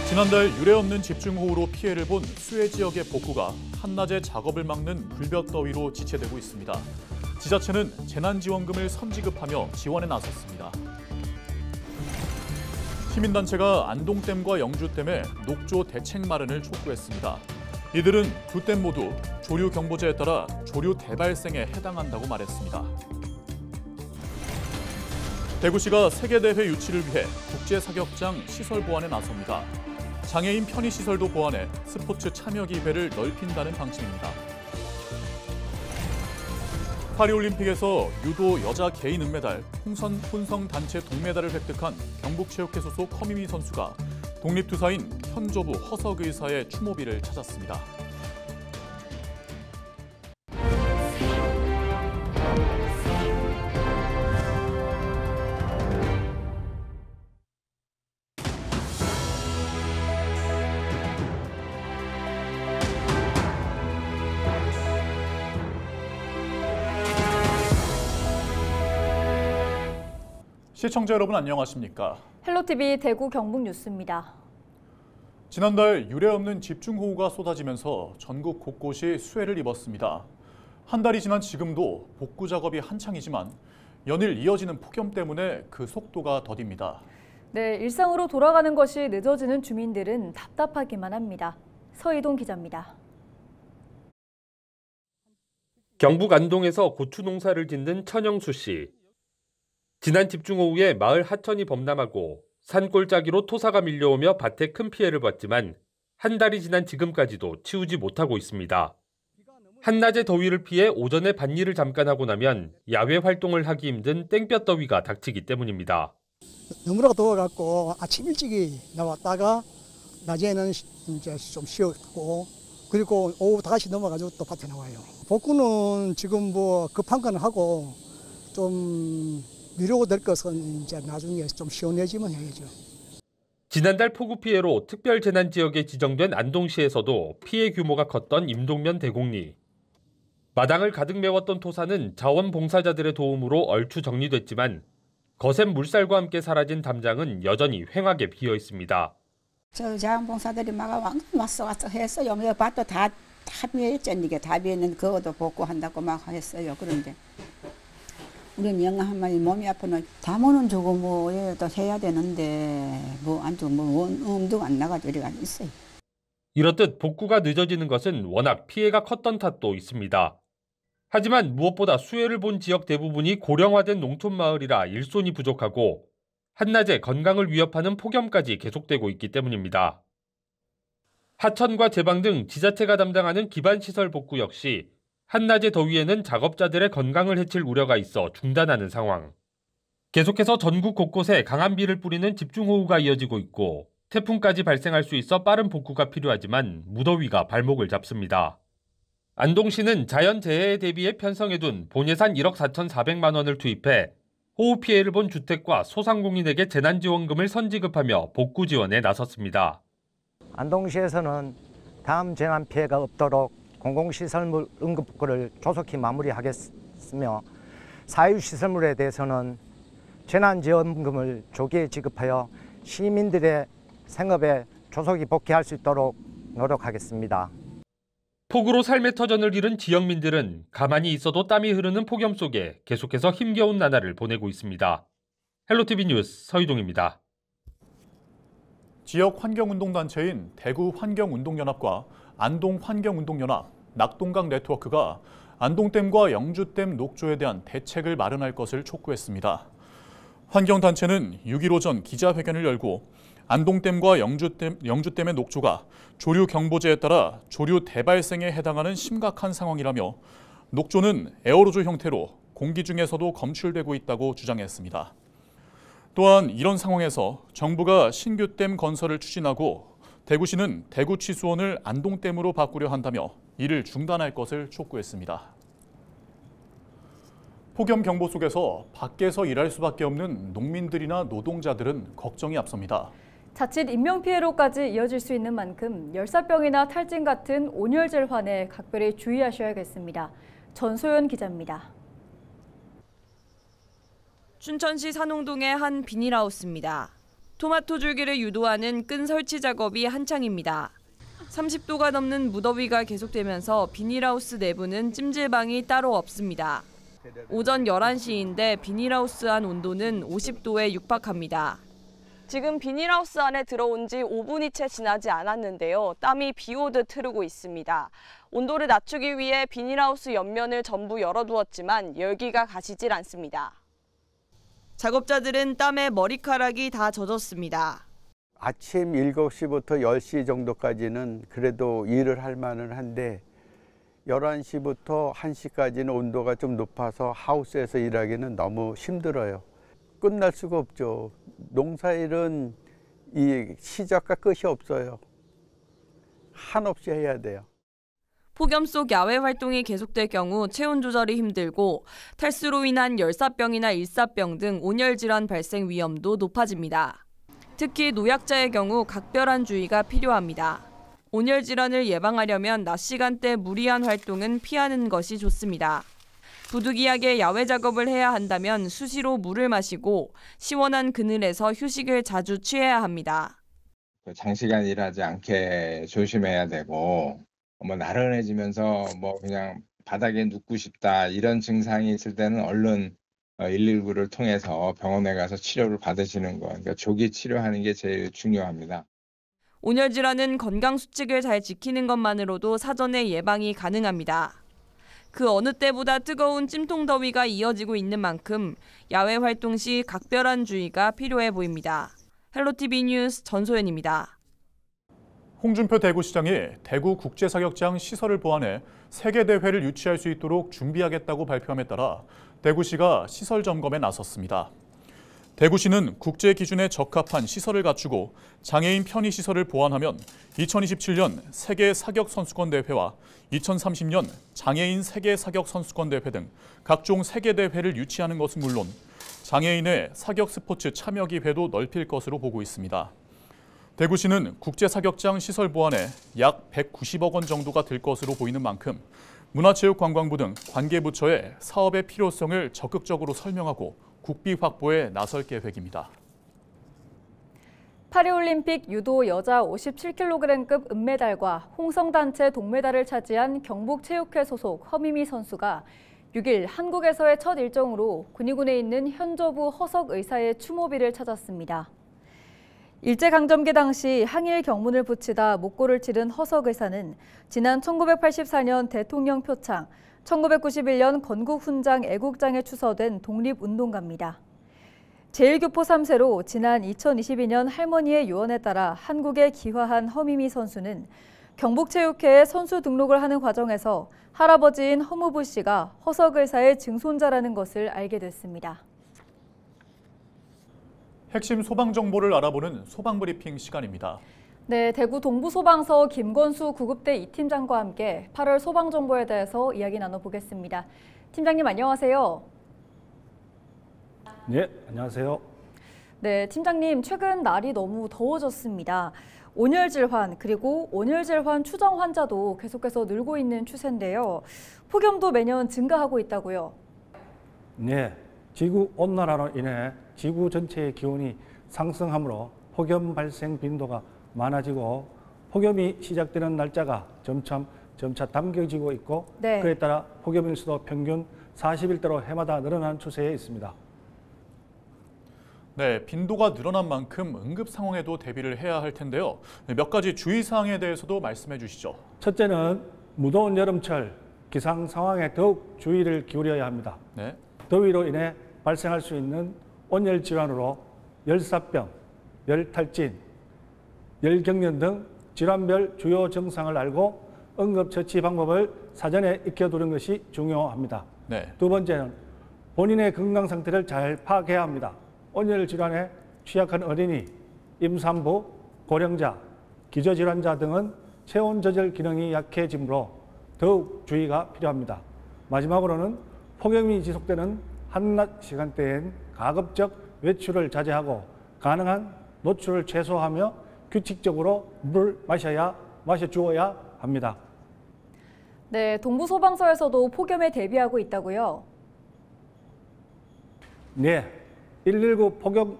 지난달 유례없는 집중호우로 피해를 본 수해 지역의 복구가 한낮에 작업을 막는 불볕더위로 지체되고 있습니다. 지자체는 재난지원금을 선지급하며 지원에 나섰습니다. 시민단체가 안동댐과 영주댐에 녹조 대책 마련을 촉구했습니다. 이들은 두 댐 모두 조류 경보제에 따라 조류 대발생에 해당한다고 말했습니다. 대구시가 세계대회 유치를 위해 국제사격장 시설 보완에 나섭니다. 장애인 편의시설도 보완해 스포츠 참여 기회를 넓힌다는 방침입니다. 파리올림픽에서 유도 여자 개인 은메달, 혼성 단체 동메달을 획득한 경북체육회 소속 허미미 선수가 독립투사인 현조부 허석 의사의 추모비를 찾았습니다. 시청자 여러분 안녕하십니까? 헬로티비 대구 경북 뉴스입니다. 지난달 유례없는 집중호우가 쏟아지면서 전국 곳곳이 수해를 입었습니다. 한 달이 지난 지금도 복구 작업이 한창이지만 연일 이어지는 폭염 때문에 그 속도가 더딥니다. 네, 일상으로 돌아가는 것이 늦어지는 주민들은 답답하기만 합니다. 서희동 기자입니다. 경북 안동에서 고추 농사를 짓는 천영수 씨. 지난 집중호우에 마을 하천이 범람하고 산골짜기로 토사가 밀려오며 밭에 큰 피해를 봤지만 한 달이 지난 지금까지도 치우지 못하고 있습니다. 한낮의 더위를 피해 오전에 밭일을 잠깐 하고 나면 야외 활동을 하기 힘든 땡볕더위가 닥치기 때문입니다. 너무나 더워갖고 아침 일찍이 나왔다가 낮에는 이제 좀 쉬었고 그리고 오후 다시 넘어가지고 또 밭에 나와요. 복구는 지금 뭐 급한 건 하고 좀 미루고 될 것은 이제 나중에 좀 시원해지면 해야죠. 지난달 폭우 피해로 특별재난지역에 지정된 안동시에서도 피해 규모가 컸던 임동면 대곡리. 마당을 가득 메웠던 토사는 자원봉사자들의 도움으로 얼추 정리됐지만 거센 물살과 함께 사라진 담장은 여전히 휑하게 비어 있습니다. 저 자원봉사들이 막 왔어 했어요. 밭도 다 비었잖아요. 다 비었는데 그것도 복구한다고 막 했어요. 그런데 우리는 영아 한 마리 몸이 아프는 담으는 주고 뭐 또 해야 되는데 뭐 안 주고 뭐 엄두가 안 나가지고 이래가 있어요. 이렇듯 복구가 늦어지는 것은 워낙 피해가 컸던 탓도 있습니다. 하지만 무엇보다 수해를 본 지역 대부분이 고령화된 농촌 마을이라 일손이 부족하고 한낮에 건강을 위협하는 폭염까지 계속되고 있기 때문입니다. 하천과 제방 등 지자체가 담당하는 기반시설 복구 역시 한낮의 더위에는 작업자들의 건강을 해칠 우려가 있어 중단하는 상황. 계속해서 전국 곳곳에 강한 비를 뿌리는 집중호우가 이어지고 있고 태풍까지 발생할 수 있어 빠른 복구가 필요하지만 무더위가 발목을 잡습니다. 안동시는 자연재해에 대비해 편성해둔 본예산 1억 4,400만 원을 투입해 호우 피해를 본 주택과 소상공인에게 재난지원금을 선지급하며 복구 지원에 나섰습니다. 안동시에서는 다음 재난 피해가 없도록 공공시설물 응급복구를 조속히 마무리하겠으며 사유시설물에 대해서는 재난지원금을 조기에 지급하여 시민들의 생업에 조속히 복귀할 수 있도록 노력하겠습니다. 폭우로 삶의 터전을 잃은 지역민들은 가만히 있어도 땀이 흐르는 폭염 속에 계속해서 힘겨운 나날을 보내고 있습니다. 헬로티비 뉴스 서희동입니다. 지역 환경운동단체인 대구환경운동연합과 안동환경운동연합, 낙동강 네트워크가 안동댐과 영주댐 녹조에 대한 대책을 마련할 것을 촉구했습니다. 환경단체는 6일 오전 기자회견을 열고 안동댐과 영주댐의 녹조가 조류 경보제에 따라 조류 대발생에 해당하는 심각한 상황이라며 녹조는 에어로졸 형태로 공기 중에서도 검출되고 있다고 주장했습니다. 또한 이런 상황에서 정부가 신규 댐 건설을 추진하고 대구시는 대구취수원을 안동댐으로 바꾸려 한다며 이를 중단할 것을 촉구했습니다. 폭염 경보 속에서 밖에서 일할 수밖에 없는 농민들이나 노동자들은 걱정이 앞섭니다. 자칫 인명피해로까지 이어질 수 있는 만큼 열사병이나 탈진 같은 온열질환에 각별히 주의하셔야겠습니다. 전소연 기자입니다. 춘천시 산홍동의 한 비닐하우스입니다. 토마토 줄기를 유도하는 끈 설치 작업이 한창입니다. 30도가 넘는 무더위가 계속되면서 비닐하우스 내부는 찜질방이 따로 없습니다. 오전 11시인데 비닐하우스 안 온도는 50도에 육박합니다. 지금 비닐하우스 안에 들어온 지 5분이 채 지나지 않았는데요. 땀이 비 오듯 흐르고 있습니다. 온도를 낮추기 위해 비닐하우스 옆면을 전부 열어두었지만 열기가 가시질 않습니다. 작업자들은 땀에 머리카락이 다 젖었습니다. 아침 7시부터 10시 정도까지는 그래도 일을 할 만은 한데 11시부터 1시까지는 온도가 좀 높아서 하우스에서 일하기는 너무 힘들어요. 끝날 수가 없죠. 농사일은 이 시작과 끝이 없어요. 한없이 해야 돼요. 폭염 속 야외 활동이 계속될 경우 체온 조절이 힘들고 탈수로 인한 열사병이나 일사병 등 온열 질환 발생 위험도 높아집니다. 특히 노약자의 경우 각별한 주의가 필요합니다. 온열 질환을 예방하려면 낮 시간대 무리한 활동은 피하는 것이 좋습니다. 부득이하게 야외 작업을 해야 한다면 수시로 물을 마시고 시원한 그늘에서 휴식을 자주 취해야 합니다. 장시간 일하지 않게 조심해야 되고 나른해지면서 그냥 바닥에 눕고 싶다 이런 증상이 있을 때는 얼른 119를 통해서 병원에 가서 치료를 받으시는 거, 그러니까 조기 치료하는 게 제일 중요합니다. 온열 질환은 건강 수칙을 잘 지키는 것만으로도 사전에 예방이 가능합니다. 그 어느 때보다 뜨거운 찜통 더위가 이어지고 있는 만큼 야외 활동 시 각별한 주의가 필요해 보입니다. 헬로티비 뉴스 전소연입니다. 홍준표 대구시장이 대구 국제사격장 시설을 보완해 세계대회를 유치할 수 있도록 준비하겠다고 발표함에 따라 대구시가 시설 점검에 나섰습니다. 대구시는 국제 기준에 적합한 시설을 갖추고 장애인 편의 시설을 보완하면 2027년 세계 사격 선수권 대회와 2030년 장애인 세계 사격 선수권 대회 등 각종 세계 대회를 유치하는 것은 물론 장애인의 사격 스포츠 참여 기회도 넓힐 것으로 보고 있습니다. 대구시는 국제 사격장 시설 보완에 약 190억 원 정도가 들 것으로 보이는 만큼 문화체육관광부 등 관계부처에 사업의 필요성을 적극적으로 설명하고 국비 확보에 나설 계획입니다. 파리올림픽 유도 여자 57kg급 은메달과 홍성단체 동메달을 차지한 경북체육회 소속 허미미 선수가 6일 한국에서의 첫 일정으로 군위군에 있는 현저부 허석 의사의 추모비를 찾았습니다. 일제강점기 당시 항일 경문을 붙이다 목골을 치른 허석 의사는 지난 1984년 대통령 표창, 1991년 건국훈장 애국장에 추서된 독립운동가입니다. 제1교포 3세로 지난 2022년 할머니의 유언에 따라 한국에 귀화한 허미미 선수는 경북체육회에 선수 등록을 하는 과정에서 할아버지인 허무부 씨가 허석 의사의 증손자라는 것을 알게 됐습니다. 핵심 소방 정보를 알아보는 소방브리핑 시간입니다. 네, 대구 동부소방서 김건수 구급대 2팀장과 함께 8월 소방 정보에 대해서 이야기 나눠보겠습니다. 팀장님 안녕하세요. 네, 안녕하세요. 네, 팀장님 최근 날이 너무 더워졌습니다. 온열질환 그리고 온열질환 추정 환자도 계속해서 늘고 있는 추세인데요. 폭염도 매년 증가하고 있다고요? 네, 지구 온난화로 인해 지구 전체의 기온이 상승하므로 폭염 발생 빈도가 많아지고 폭염이 시작되는 날짜가 점차 당겨지고 있고 네. 그에 따라 폭염 일수도 평균 40일대로 해마다 늘어나는 추세에 있습니다. 네, 빈도가 늘어난 만큼 응급 상황에도 대비를 해야 할 텐데요. 몇 가지 주의사항에 대해서도 말씀해 주시죠. 첫째는 무더운 여름철 기상 상황에 더욱 주의를 기울여야 합니다. 네. 더위로 인해 발생할 수 있는 온열 질환으로 열사병, 열탈진, 열경련 등 질환별 주요 증상을 알고 응급처치 방법을 사전에 익혀두는 것이 중요합니다. 네. 두 번째는 본인의 건강 상태를 잘 파악해야 합니다. 온열 질환에 취약한 어린이, 임산부, 고령자, 기저질환자 등은 체온 조절 기능이 약해지므로 더욱 주의가 필요합니다. 마지막으로는 폭염이 지속되는 한낮 시간대엔 가급적 외출을 자제하고 가능한 노출을 최소화하며 규칙적으로 물을 마셔주어야 합니다. 네, 동부소방서에서도 폭염에 대비하고 있다고요? 네, 119 폭염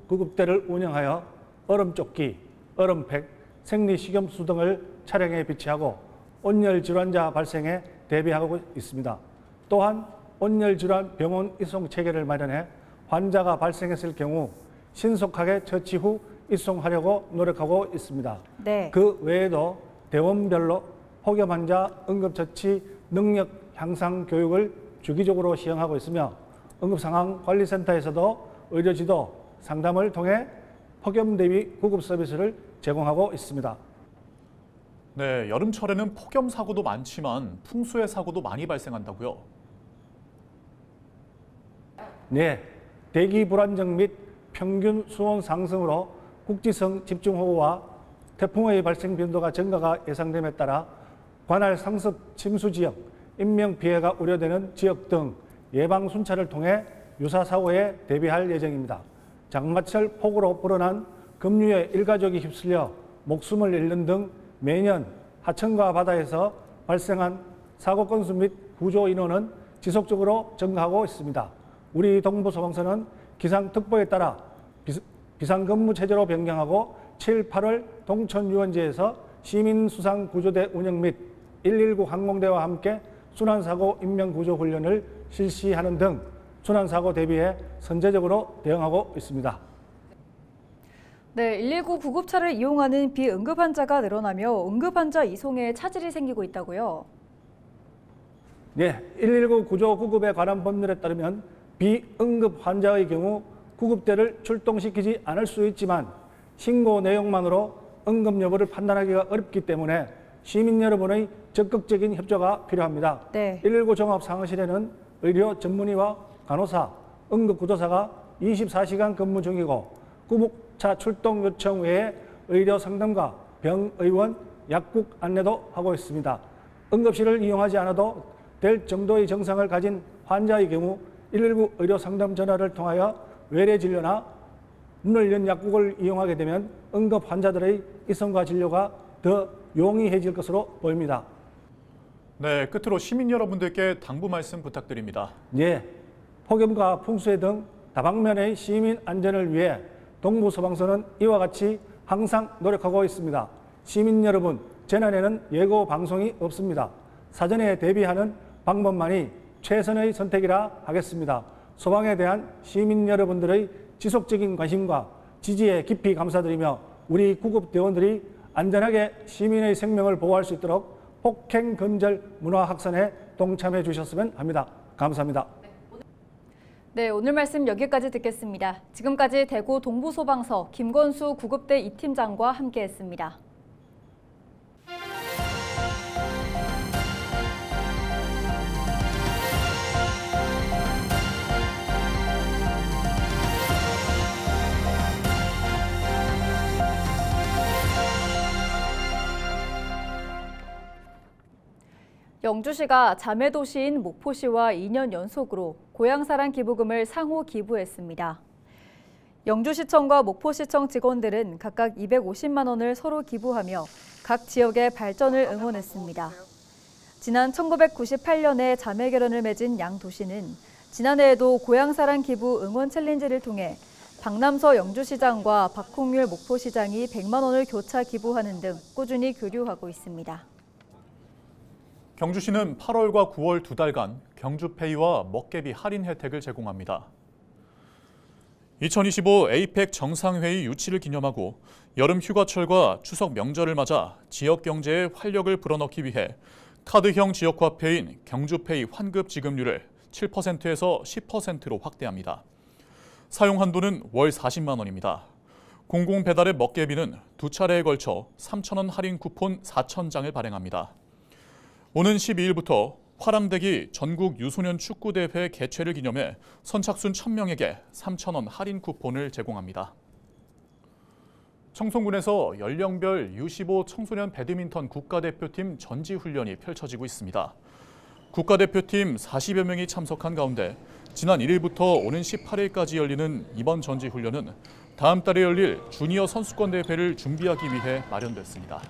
구급대를 운영하여 얼음조끼, 얼음팩, 생리식염수 등을 차량에 비치하고 온열 질환자 발생에 대비하고 있습니다. 또한 온열 질환 병원 이송 체계를 마련해 환자가 발생했을 경우 신속하게 처치 후 이송하려고 노력하고 있습니다. 네. 그 외에도 대원별로 폭염 환자 응급처치 능력 향상 교육을 주기적으로 시행하고 있으며 응급상황관리센터에서도 의료지도 상담을 통해 폭염 대비 구급 서비스를 제공하고 있습니다. 네, 여름철에는 폭염 사고도 많지만 풍수의 사고도 많이 발생한다고요? 네, 대기 불안정 및 평균 수온 상승으로 국지성 집중호우와 태풍의 발생 빈도가 증가가 예상됨에 따라 관할 상습 침수 지역, 인명 피해가 우려되는 지역 등 예방 순찰을 통해 유사 사고에 대비할 예정입니다. 장마철 폭우로 불어난 급류에 일가족이 휩쓸려 목숨을 잃는 등 매년 하천과 바다에서 발생한 사고 건수 및 구조 인원은 지속적으로 증가하고 있습니다. 우리 동부소방서는 기상특보에 따라 비상근무 체제로 변경하고 7, 8월 동천유원지에서 시민수상구조대 운영 및 119 항공대와 함께 순환사고 인명구조 훈련을 실시하는 등 순환사고 대비에 선제적으로 대응하고 있습니다. 네, 119 구급차를 이용하는 비응급 환자가 늘어나며 응급 환자 이송에 차질이 생기고 있다고요? 네, 119 구조 구급에 관한 법률에 따르면 비응급 환자의 경우 구급대를 출동시키지 않을 수 있지만 신고 내용만으로 응급 여부를 판단하기가 어렵기 때문에 시민 여러분의 적극적인 협조가 필요합니다. 네. 119 종합상황실에는 의료 전문의와 간호사, 응급구조사가 24시간 근무 중이고 구급차 출동 요청 외에 의료 상담과 병의원, 약국 안내도 하고 있습니다. 응급실을 이용하지 않아도 될 정도의 증상을 가진 환자의 경우 119 의료 상담 전화를 통하여 외래 진료나 문을 연 약국을 이용하게 되면 응급 환자들의 이송과 진료가 더 용이해질 것으로 보입니다. 네, 끝으로 시민 여러분들께 당부 말씀 부탁드립니다. 네, 폭염과 풍수해 등 다방면의 시민 안전을 위해 동부소방서는 이와 같이 항상 노력하고 있습니다. 시민 여러분, 재난에는 예고 방송이 없습니다. 사전에 대비하는 방법만이 최선의 선택이라 하겠습니다. 소방에 대한 시민 여러분들의 지속적인 관심과 지지에 깊이 감사드리며 우리 구급대원들이 안전하게 시민의 생명을 보호할 수 있도록 폭행 근절 문화 확산에 동참해 주셨으면 합니다. 감사합니다. 네, 오늘 말씀 여기까지 듣겠습니다. 지금까지 대구 동부소방서 김건수 구급대 2팀장과 함께했습니다. 영주시가 자매도시인 목포시와 2년 연속으로 고향사랑 기부금을 상호 기부했습니다. 영주시청과 목포시청 직원들은 각각 250만 원을 서로 기부하며 각 지역의 발전을 응원했습니다. 지난 1998년에 자매 결연을 맺은 양 도시는 지난해에도 고향사랑 기부 응원 챌린지를 통해 박남서 영주시장과 박홍률 목포시장이 100만 원을 교차 기부하는 등 꾸준히 교류하고 있습니다. 경주시는 8월과 9월 2달간 경주페이와 먹개비 할인 혜택을 제공합니다. 2025 에이펙 정상회의 유치를 기념하고 여름 휴가철과 추석 명절을 맞아 지역 경제에 활력을 불어넣기 위해 카드형 지역화폐인 경주페이 환급 지급률을 7%에서 10%로 확대합니다. 사용 한도는 월 40만 원입니다. 공공배달의 먹개비는 2차례에 걸쳐 3,000원 할인 쿠폰 4,000장을 발행합니다. 오는 12일부터 화랑대기 전국 유소년 축구대회 개최를 기념해 선착순 1,000명에게 3,000원 할인 쿠폰을 제공합니다. 청송군에서 연령별 U15 청소년 배드민턴 국가대표팀 전지훈련이 펼쳐지고 있습니다. 국가대표팀 40여 명이 참석한 가운데 지난 1일부터 오는 18일까지 열리는 이번 전지훈련은 다음 달에 열릴 주니어 선수권 대회를 준비하기 위해 마련됐습니다.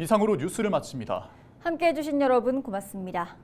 이상으로 뉴스를 마칩니다. 함께해 주신 여러분 고맙습니다.